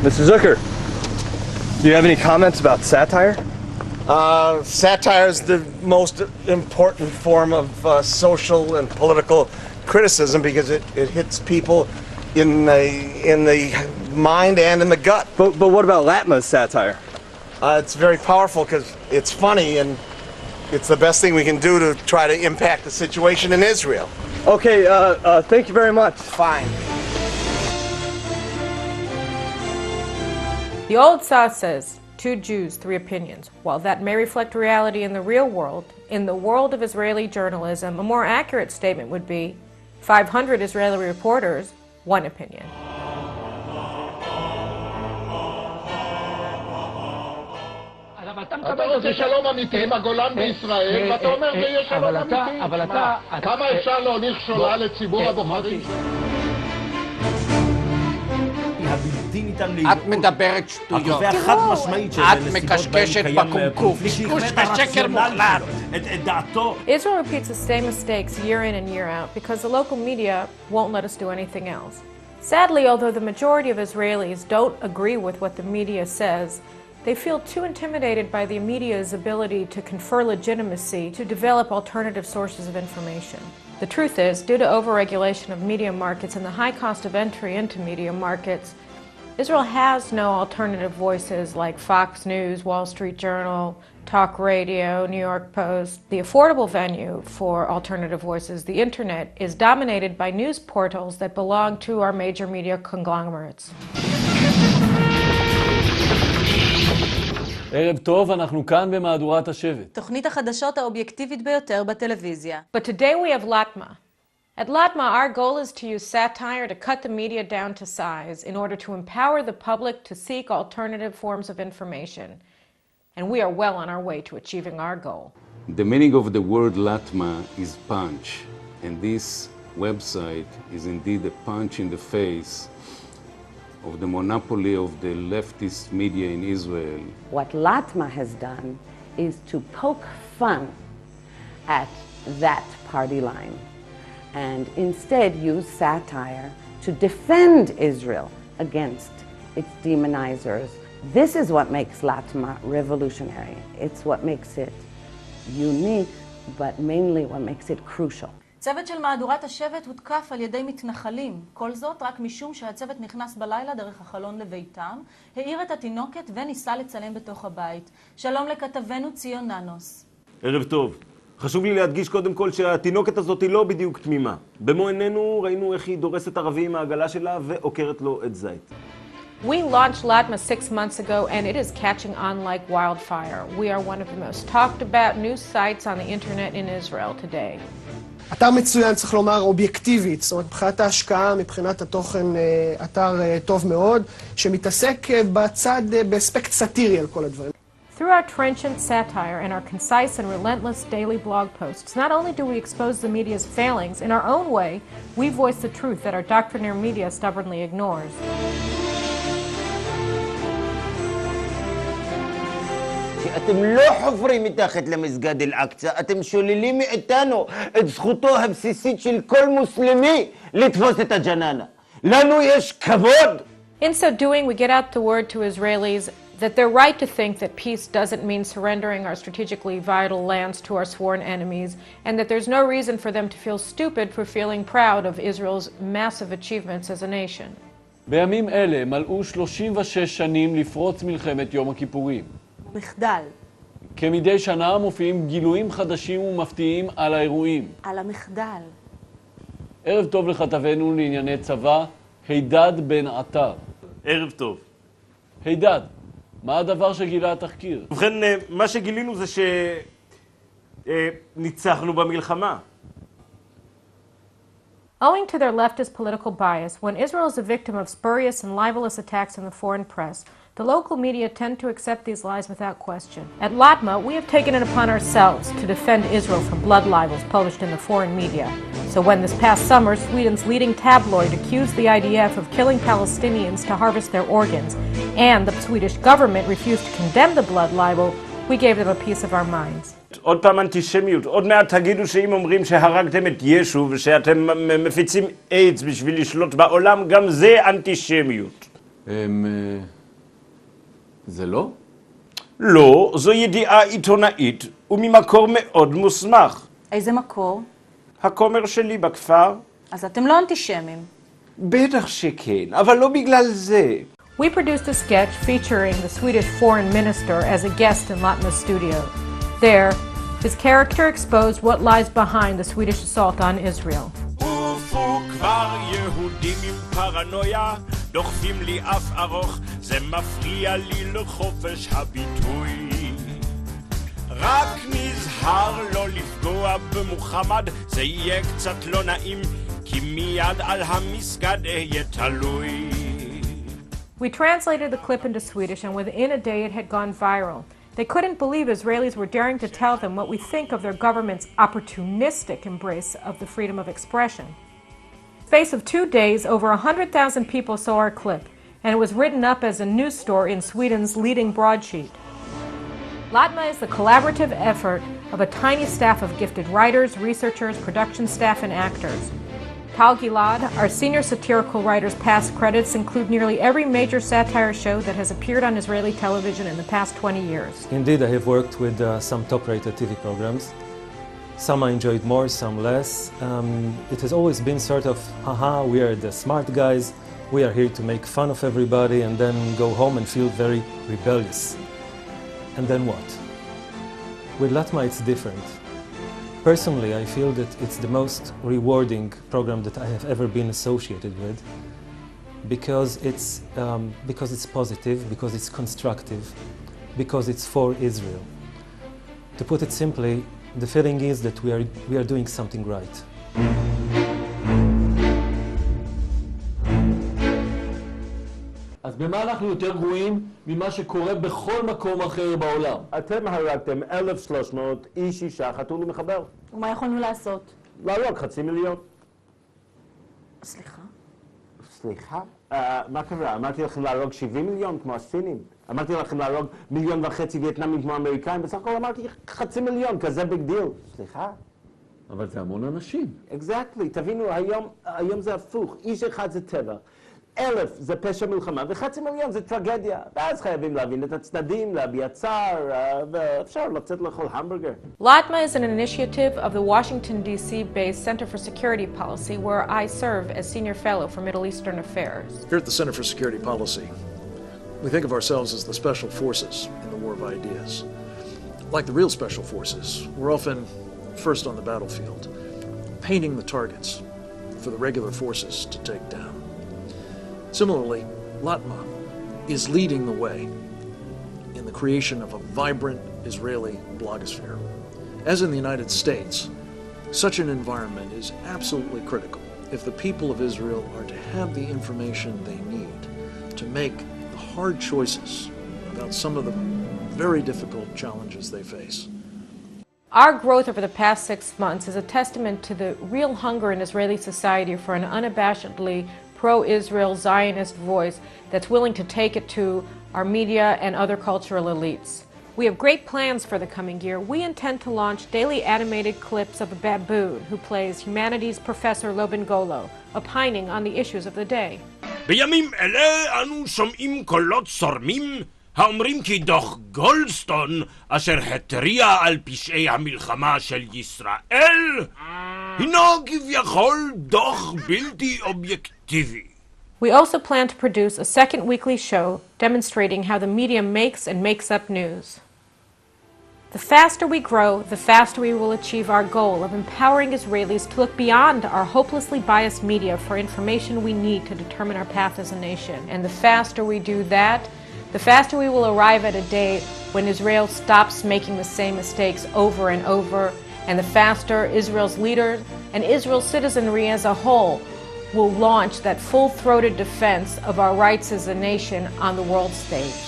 Mr. Zucker, do you have any comments about satire? Satire is the most important form of social and political criticism because it hits people in the mind and in the gut. But what about Latma's satire? It's very powerful because it's funny and it's the best thing we can do to try to impact the situation in Israel. Okay, thank you very much. Fine. The old saw says, 2 Jews, 3 opinions. While that may reflect reality in the real world, in the world of Israeli journalism, a more accurate statement would be 500 Israeli reporters, 1 opinion. אתה רוצה שלום אמיתי עם הגולן בישראל, ואתה אומר זה יהיה שלום אמיתי. כמה אפשר להוליך שולל לציבור הבוחרים? את מדברת שטויות. את מקשקשת בקומקוף. קשקוש ושקר מוחלט. Israel repeats the same mistakes year in and year out because the local media won't let us do anything else. Sadly, although the majority of Israelis don't agree with what the media says, they feel too intimidated by the media's ability to confer legitimacy to develop alternative sources of information. The truth is, due to overregulation of media markets and the high cost of entry into media markets, Israel has no alternative voices like Fox News, Wall Street Journal, Talk Radio, New York Post. The affordable venue for alternative voices, the internet, is dominated by news portals that belong to our major media conglomerates. ערב טוב, אנחנו כאן במהדורת השבט. תוכנית החדשות האובייקטיבית ביותר בטלוויזיה. But today we have latma. At latma, our goal is to use satire to cut the media down to size in order to empower the public to seek alternative forms of information. And we are well on our way to achieving our goal. The meaning of the word latma is punch. And this website is indeed a punch in the face of the monopoly of the leftist media in Israel. What Latma has done is to poke fun at that party line and instead use satire to defend Israel against its demonizers. This is what makes Latma revolutionary. It's what makes it unique, but mainly what makes it crucial. צוות של מהדורת השבט הותקף על ידי מתנחלים. כל זאת רק משום שהצוות נכנס בלילה דרך החלון לביתם, העיר את התינוקת וניסה לצלם בתוך הבית. שלום לכתבנו ציון ננוס. ערב טוב. חשוב לי להדגיש קודם כל שהתינוקת הזאת היא לא בדיוק תמימה. במו עינינו ראינו איך היא דורסת ערבי עם העגלה שלה ועוקרת לו את זית. We launched Latma 6 months ago and it is catching on like wildfire. We are one of the most talked about news sites on the internet in Israel today. אתר מצוין, צריך לומר, אובייקטיבית, זאת אומרת, מבחינת ההשקעה, מבחינת התוכן, אתר טוב מאוד, שמתעסק בצד, באספקט סאטירי על כל הדברים. Through our trenchant satire and our concise and relentless daily blog posts, not only do we expose the media's failings, in our own way, we voice the truth that our doctrinaire media stubbornly ignores. אתם לא חופרים מתחת למסגד אל-אקצא, אתם שוללים מאיתנו את זכותו הבסיסית של כל מוסלמי לתפוס את הג'ננה. לנו יש כבוד. In so doing, we get out the word to Israelis that they're right to think that peace doesn't mean surrendering our strategically vital lands to our sworn enemies, and that there's no reason for them to feel stupid for feeling proud of Israel's massive achievements as a nation. בימים אלה מלאו 36 שנים לפרוץ מלחמת יום הכיפורים. מחדל. כמדי שנה מופיעים גילויים חדשים ומפתיעים על האירועים. על המחדל. ערב טוב לכתבנו לענייני צבא, הידד בן עטר. ערב טוב. הידד, מה הדבר שגילה התחקיר? ובכן, מה שגילינו זה שניצחנו במלחמה. Owing to their leftist political bias, when Israel is a victim of spurious and libelous attacks in the foreign press, the local media tend to accept these lies without question. At Latma, we have taken it upon ourselves to defend Israel from blood libels published in the foreign media. So when this past summer, Sweden's leading tabloid accused the IDF of killing Palestinians to harvest their organs, and the Swedish government refused to condemn the blood libel, we gave them a piece of our minds. עוד פעם אנטישמיות. עוד מעט תגידו שאם אומרים שהרגתם את ישו ושאתם מפיצים איידס בשביל לשלוט בעולם, גם זה אנטישמיות. זה לא? לא, זו ידיעה עיתונאית וממקור מאוד מוסמך. איזה מקור? הכומר שלי בכפר. אז אתם לא אנטישמים. בטח שכן, אבל לא בגלל זה. We produced a sketch featuring the Swedish foreign minister as a guest in latma's studio. There, his character exposed what lies behind the Swedish assault on Israel. עופו כבר יהודים עם פרנויה, דוחפים לי אף ארוך, זה מפריע לי לחופש הביטוי. רק נזהר לא לפגוע במוחמד, זה יהיה קצת לא נעים, כי מיד על המסגד אהיה תלוי. We translated the clip into Swedish, and within a day it had gone viral. They couldn't believe Israelis were daring to tell them what we think of their government's opportunistic embrace of the freedom of expression. In the space of 2 days, over 100,000 people saw our clip, and it was written up as a news story in Sweden's leading broadsheet. Latma is the collaborative effort of a tiny staff of gifted writers, researchers, production staff, and actors. Tal Gilad, our senior satirical writer's past credits include nearly every major satire show that has appeared on Israeli television in the past 20 years. Indeed, I have worked with some top-rated TV programs. Some I enjoyed more, some less. It has always been sort of, haha, we are the smart guys, we are here to make fun of everybody and then go home and feel very rebellious. And then what? With Latma it's different. Personally, I feel that it's the most rewarding program that I have ever been associated with because it's positive, because it's constructive, because it's for Israel. To put it simply, the feeling is that we are doing something right. אז במה אנחנו יותר גרועים ממה שקורה בכל מקום אחר בעולם? אתם הרגתם 1,300 איש, אישה, חתול ומחבר. ומה יכולנו לעשות? להרוג 500,000. סליחה? סליחה? מה קרה? אמרתי לכם להרוג 70 מיליון כמו הסינים. אמרתי לכם להרוג 1.5 מיליון וייטנאמים כמו האמריקאים. בסך הכל אמרתי 500,000, כזה ביג דיל. סליחה? אבל זה המון אנשים. Exactly. תבינו, היום זה הפוך. איש אחד זה טבע. 1,000 זה פשע מלחמה, ו500,000 זה טרגדיה. ואז חייבים להבין את הצדדים, להביע צער, ואפשר לצאת לאכול המבורגר. Latma is an initiative of the Washington, D.C.-based Center for Security Policy, where I serve as Senior Fellow for Middle Eastern Affairs. Here at the Center for Security Policy, we think of ourselves as the special forces in the war of ideas. Like the real special forces, we're often first on the battlefield, painting the targets for the regular forces to take down. Similarly, Latma is leading the way in the creation of a vibrant Israeli blogosphere. As in the United States, such an environment is absolutely critical if the people of Israel are to have the information they need to make the hard choices about some of the very difficult challenges they face. Our growth over the past 6 months is a testament to the real hunger in Israeli society for an unabashedly pro-Israel Zionist voice that's willing to take it to our media and other cultural elites. We have great plans for the coming year. We intend to launch daily animated clips of a baboon who plays humanities professor Loben Golo, opining on the issues of the day. בימים אלה אנו שומעים קולות צורמים האומרים כי דוח גולדסטון אשר התריע על פשעי המלחמה של ישראל הינו כביכול דוח בלתי אובייקטיבי. We also plan to produce a second weekly show demonstrating how the media makes and makes up news. The faster we grow, the faster we will achieve our goal of empowering Israelis to look beyond our hopelessly biased media for information we need to determine our path as a nation. And the faster we do that, the faster we will arrive at a day when Israel stops making the same mistakes over and over, and the faster Israel's leaders and Israel's citizenry as a whole will launch that full-throated defense of our rights as a nation on the world stage.